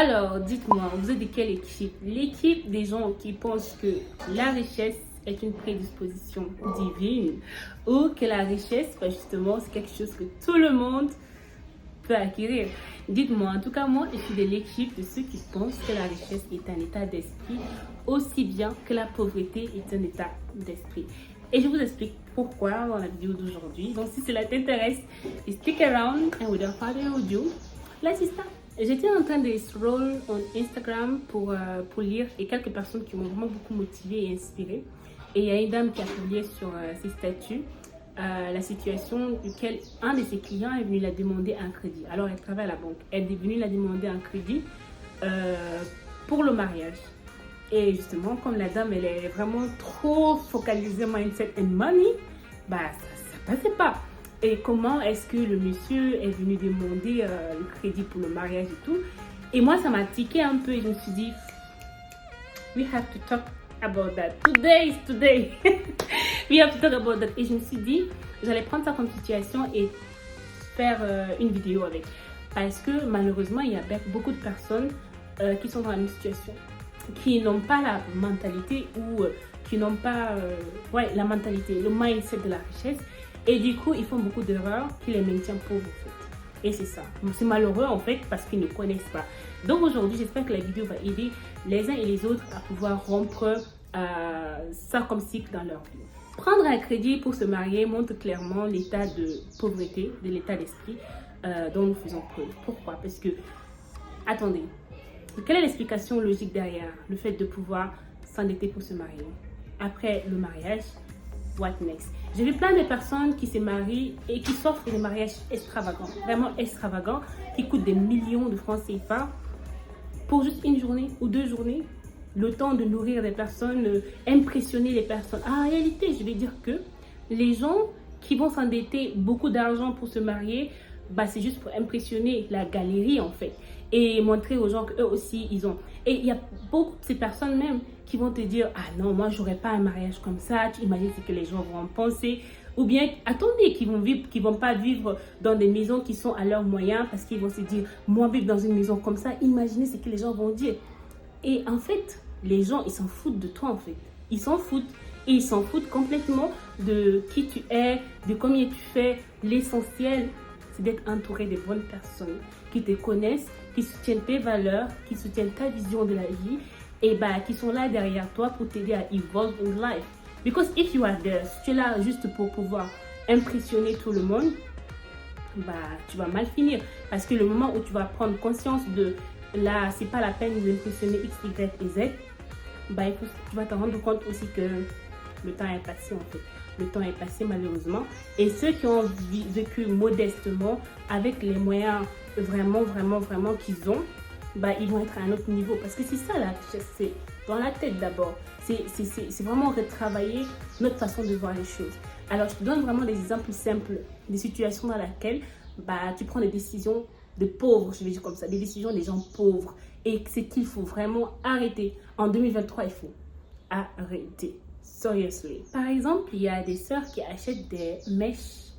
Alors, dites-moi, vous êtes de quelle équipe? L'équipe des gens qui pensent que la richesse est une prédisposition divine ou que la richesse, justement, c'est quelque chose que tout le monde peut acquérir. Dites-moi, en tout cas, moi, je suis de l'équipe de ceux qui pensent que la richesse est un état d'esprit aussi bien que la pauvreté est un état d'esprit. Et je vous explique pourquoi dans la vidéo d'aujourd'hui. Donc, si cela t'intéresse, stick around and without further ado, let's start. J'étais en train de scroll on Instagram pour lire et quelques personnes qui m'ont vraiment beaucoup motivée et inspirée. Et il y a une dame qui a publié sur ses statuts la situation duquel un de ses clients est venu la demander un crédit. Alors, elle travaille à la banque. Elle est venue la demander un crédit pour le mariage. Et justement, comme la dame, elle est vraiment trop focalisée mindset and money, bah ça passait pas. Et comment est-ce que le monsieur est venu demander le crédit pour le mariage et tout. Et moi, ça m'a tiqué un peu et je me suis dit, we have to talk about that. Today is today. We have to talk about that. Et je me suis dit, j'allais prendre ça comme situation et faire une vidéo avec. Parce que malheureusement, il y a beaucoup de personnes qui sont dans la même situation, qui n'ont pas la mentalité ou qui n'ont pas la mentalité, le mindset de la richesse. Et du coup, ils font beaucoup d'erreurs qui les maintiennent pauvres en fait. Et c'est ça. C'est malheureux en fait parce qu'ils ne connaissent pas. Donc aujourd'hui, j'espère que la vidéo va aider les uns et les autres à pouvoir rompre ça comme cycle dans leur vie. Prendre un crédit pour se marier montre clairement l'état de pauvreté, de l'état d'esprit dont nous faisons preuve. Pourquoi? Parce que, attendez, quelle est l'explication logique derrière le fait de pouvoir s'endetter pour se marier? Après le mariage, what next? J'ai vu plein de personnes qui se marient et qui s'offrent des mariages extravagants, vraiment extravagants, qui coûtent des millions de francs CFA pour juste une journée ou 2 journées, le temps de nourrir des personnes, impressionner les personnes. En réalité, je vais dire que les gens qui vont s'endetter beaucoup d'argent pour se marier, bah, c'est juste pour impressionner la galerie en fait et montrer aux gens qu'eux aussi ils ont. Et il y a beaucoup de ces personnes même qui vont te dire, ah non, moi j'aurais pas un mariage comme ça, tu imagines ce que les gens vont en penser. Ou bien, attendez, qui vont pas vivre dans des maisons qui sont à leurs moyens parce qu'ils vont se dire, moi vivre dans une maison comme ça, imaginez ce que les gens vont dire. Et en fait, les gens, ils s'en foutent de toi en fait. Ils s'en foutent. Et ils s'en foutent complètement de qui tu es, de combien tu fais. L'essentiel, c'est d'être entouré de bonnes personnes qui te connaissent, qui soutiennent tes valeurs, qui soutiennent ta vision de la vie et bah, qui sont là derrière toi pour t'aider à evolve in life. Because if you are there, si tu es là juste pour pouvoir impressionner tout le monde, bah, tu vas mal finir. Parce que le moment où tu vas prendre conscience de là, c'est pas la peine d'impressionner X, Y et Z, bah, tu vas te rendre compte aussi que le temps est passé en fait. Le temps est passé malheureusement. Et ceux qui ont vécu modestement, avec les moyens vraiment qu'ils ont, bah, ils vont être à un autre niveau. Parce que c'est ça la richesse, c'est dans la tête d'abord. C'est vraiment retravailler notre façon de voir les choses. Alors, je te donne vraiment des exemples simples, des situations dans lesquelles bah, tu prends des décisions de pauvres, je vais dire comme ça, des décisions des gens pauvres. Et c'est qu'il faut vraiment arrêter. En 2023, il faut arrêter. Seriously. Par exemple, il y a des sœurs qui achètent des mèches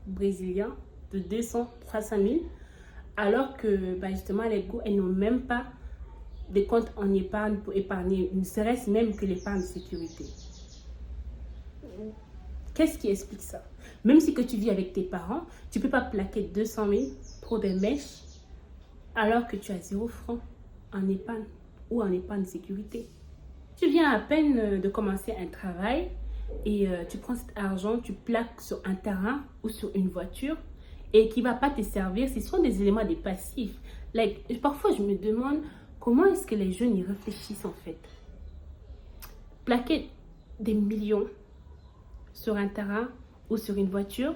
brésiliens de 200, 300 000 alors que bah, justement, les go, elles n'ont même pas de compte en épargne pour épargner, ne serait-ce même que l'épargne de sécurité. Qu'est-ce qui explique ça? Même si que tu vis avec tes parents, tu ne peux pas plaquer 200 000 pour des mèches alors que tu as 0 francs en épargne ou en épargne de sécurité. Tu viens à peine de commencer un travail et tu prends cet argent, tu plaques sur un terrain ou sur une voiture et qui ne va pas te servir. Ce sont des éléments des passifs. Like, parfois, je me demande comment est-ce que les jeunes y réfléchissent en fait. Plaquer des millions sur un terrain ou sur une voiture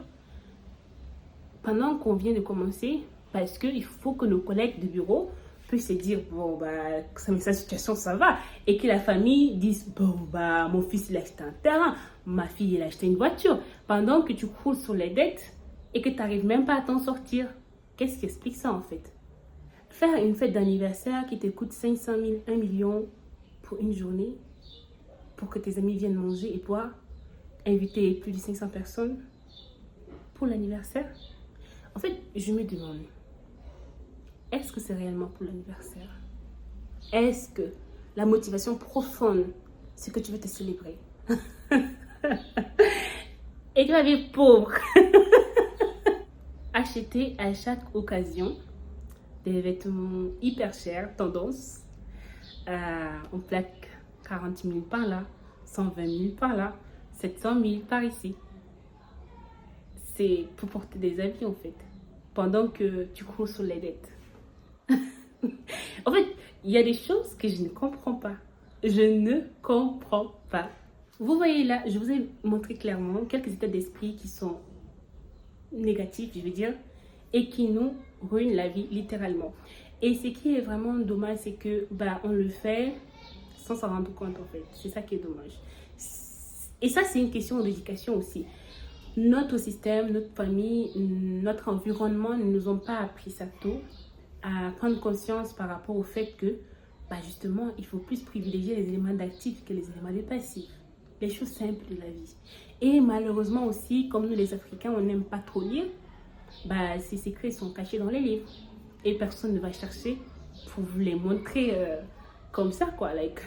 pendant qu'on vient de commencer parce qu'il faut que nos collègues de bureau puissent se dire, bon, bah, sa situation, ça va. Et que la famille dise, bon, bah, mon fils, il a acheté un terrain, ma fille, elle a acheté une voiture. Pendant que tu croules sur les dettes et que tu n'arrives même pas à t'en sortir. Qu'est-ce qui explique ça, en fait? Faire une fête d'anniversaire qui te coûte 500 000, 1 million pour une journée, pour que tes amis viennent manger et boire, inviter plus de 500 personnes pour l'anniversaire. En fait, je me demande, est-ce que c'est réellement pour l'anniversaire? Est-ce que la motivation profonde, c'est que tu veux te célébrer? Et tu vas vivre pauvre. Acheter à chaque occasion des vêtements hyper chers, tendance. On plaque 40 000 par là, 120 000 par là, 700 000 par ici. C'est pour porter des habits en fait, pendant que tu cours sur les dettes. En fait, il y a des choses que je ne comprends pas. Je ne comprends pas. Vous voyez là, je vous ai montré clairement quelques états d'esprit qui sont négatifs, je veux dire, et qui nous ruinent la vie littéralement. Et ce qui est vraiment dommage, c'est que on le fait sans s'en rendre compte en fait. C'est ça qui est dommage. Et ça, c'est une question d'éducation aussi. Notre système, notre famille, notre environnement ne nous ont pas appris ça tôt, à prendre conscience par rapport au fait que justement, il faut plus privilégier les éléments d'actifs que les éléments de passifs. Les choses simples de la vie. Et malheureusement aussi, comme nous les Africains, on n'aime pas trop lire, ces secrets sont cachés dans les livres. Et personne ne va chercher pour vous les montrer comme ça, quoi. Like,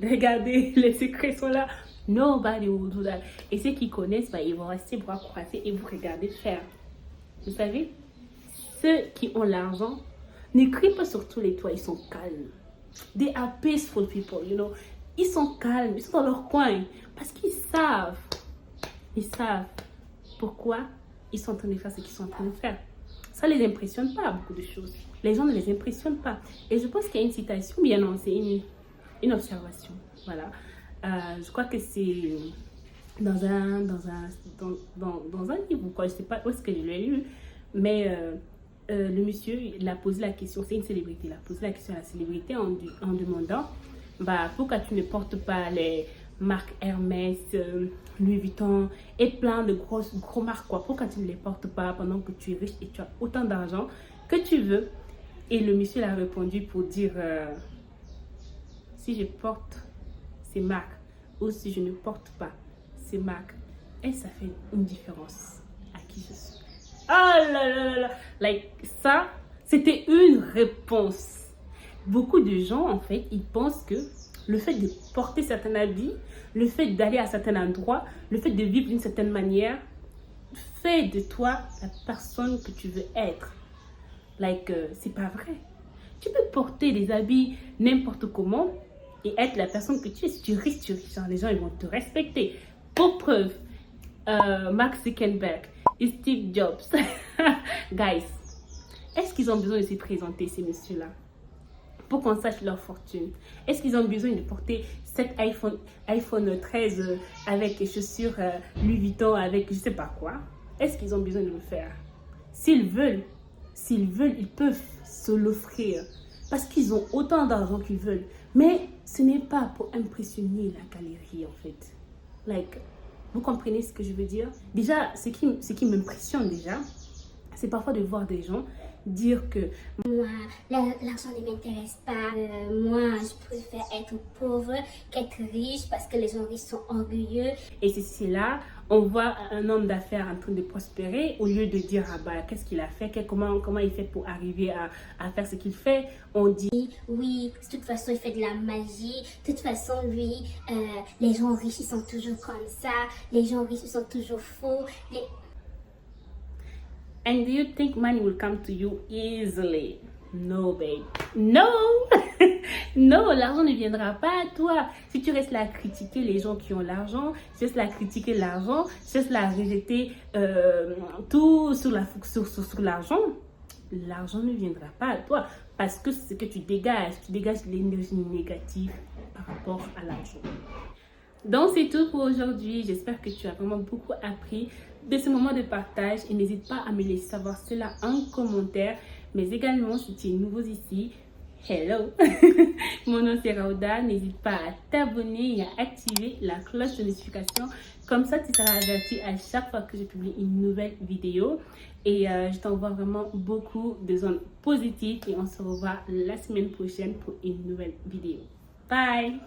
regardez, les secrets sont là. Nobody will do that. Et ceux qui connaissent, ils vont rester bras croisés et vous regarder faire. Vous savez, ceux qui ont l'argent ne crient pas sur tous les toits, ils sont calmes. They are peaceful people, you know. Ils sont calmes, ils sont dans leur coin parce qu'ils savent pourquoi ils sont en train de faire ce qu'ils sont en train de faire. Ça ne les impressionne pas, beaucoup de choses. Les gens ne les impressionnent pas. Et je pense qu'il y a une citation, bien non, c'est une observation. Voilà. Je crois que c'est dans un livre, quoi. Je ne sais pas où est-ce que je l'ai lu, mais le monsieur, il a posé la question, c'est une célébrité, il a posé la question à la célébrité en demandant pourquoi tu ne portes pas les marques Hermès, Louis Vuitton et plein de gros marques, quoi. Pourquoi tu ne les portes pas pendant que tu es riche et tu as autant d'argent que tu veux? Et le monsieur a répondu pour dire si je porte ces marques ou si je ne porte pas ces marques, et ça fait une différence à qui je suis. Ah là là là là, like ça, c'était une réponse. Beaucoup de gens, en fait, ils pensent que le fait de porter certains habits, le fait d'aller à certains endroits, le fait de vivre d'une certaine manière, fait de toi la personne que tu veux être. Like, c'est pas vrai. Tu peux porter des habits n'importe comment et être la personne que tu es. Si tu es riche, les gens ils vont te respecter. Pour preuve, Mark Zuckerberg et Steve Jobs. Guys, est-ce qu'ils ont besoin de se présenter, ces messieurs-là, pour qu'on sache leur fortune? Est-ce qu'ils ont besoin de porter cet iPhone 13 avec les chaussures Louis Vuitton, avec je sais pas quoi? Est-ce qu'ils ont besoin de le faire? S'ils veulent, ils peuvent se l'offrir parce qu'ils ont autant d'argent qu'ils veulent. Mais ce n'est pas pour impressionner la galerie, en fait. Like, vous comprenez ce que je veux dire? Déjà, ce qui m'impressionne déjà, c'est parfois de voir des gens dire que moi, l'argent ne m'intéresse pas, moi, je préfère être pauvre qu'être riche parce que les gens riches sont orgueilleux. Et c'est là, on voit un homme d'affaires en train de prospérer, au lieu de dire qu'est-ce qu'il a fait, comment il fait pour arriver à faire ce qu'il fait. On dit oui, de toute façon il fait de la magie, de toute façon lui, les gens riches ils sont toujours comme ça, les gens riches ils sont toujours faux. And do you think money will come to you easily? No, babe. No! Non, l'argent ne viendra pas à toi. Si tu restes là à critiquer les gens qui ont l'argent, si tu restes là à critiquer l'argent, si tu restes là à rejeter tout sur l'argent, l'argent ne viendra pas à toi. Parce que c'est ce que tu dégages l'énergie négative par rapport à l'argent. Donc c'est tout pour aujourd'hui. J'espère que tu as vraiment beaucoup appris de ce moment de partage et n'hésite pas à me laisser savoir cela en commentaire. Mais également, si tu es nouveau ici, hello, mon nom c'est Rauda. N'hésite pas à t'abonner et à activer la cloche de notification. Comme ça, tu seras averti à chaque fois que je publie une nouvelle vidéo. Et je t'envoie vraiment beaucoup de zones positives et on se revoit la semaine prochaine pour une nouvelle vidéo. Bye!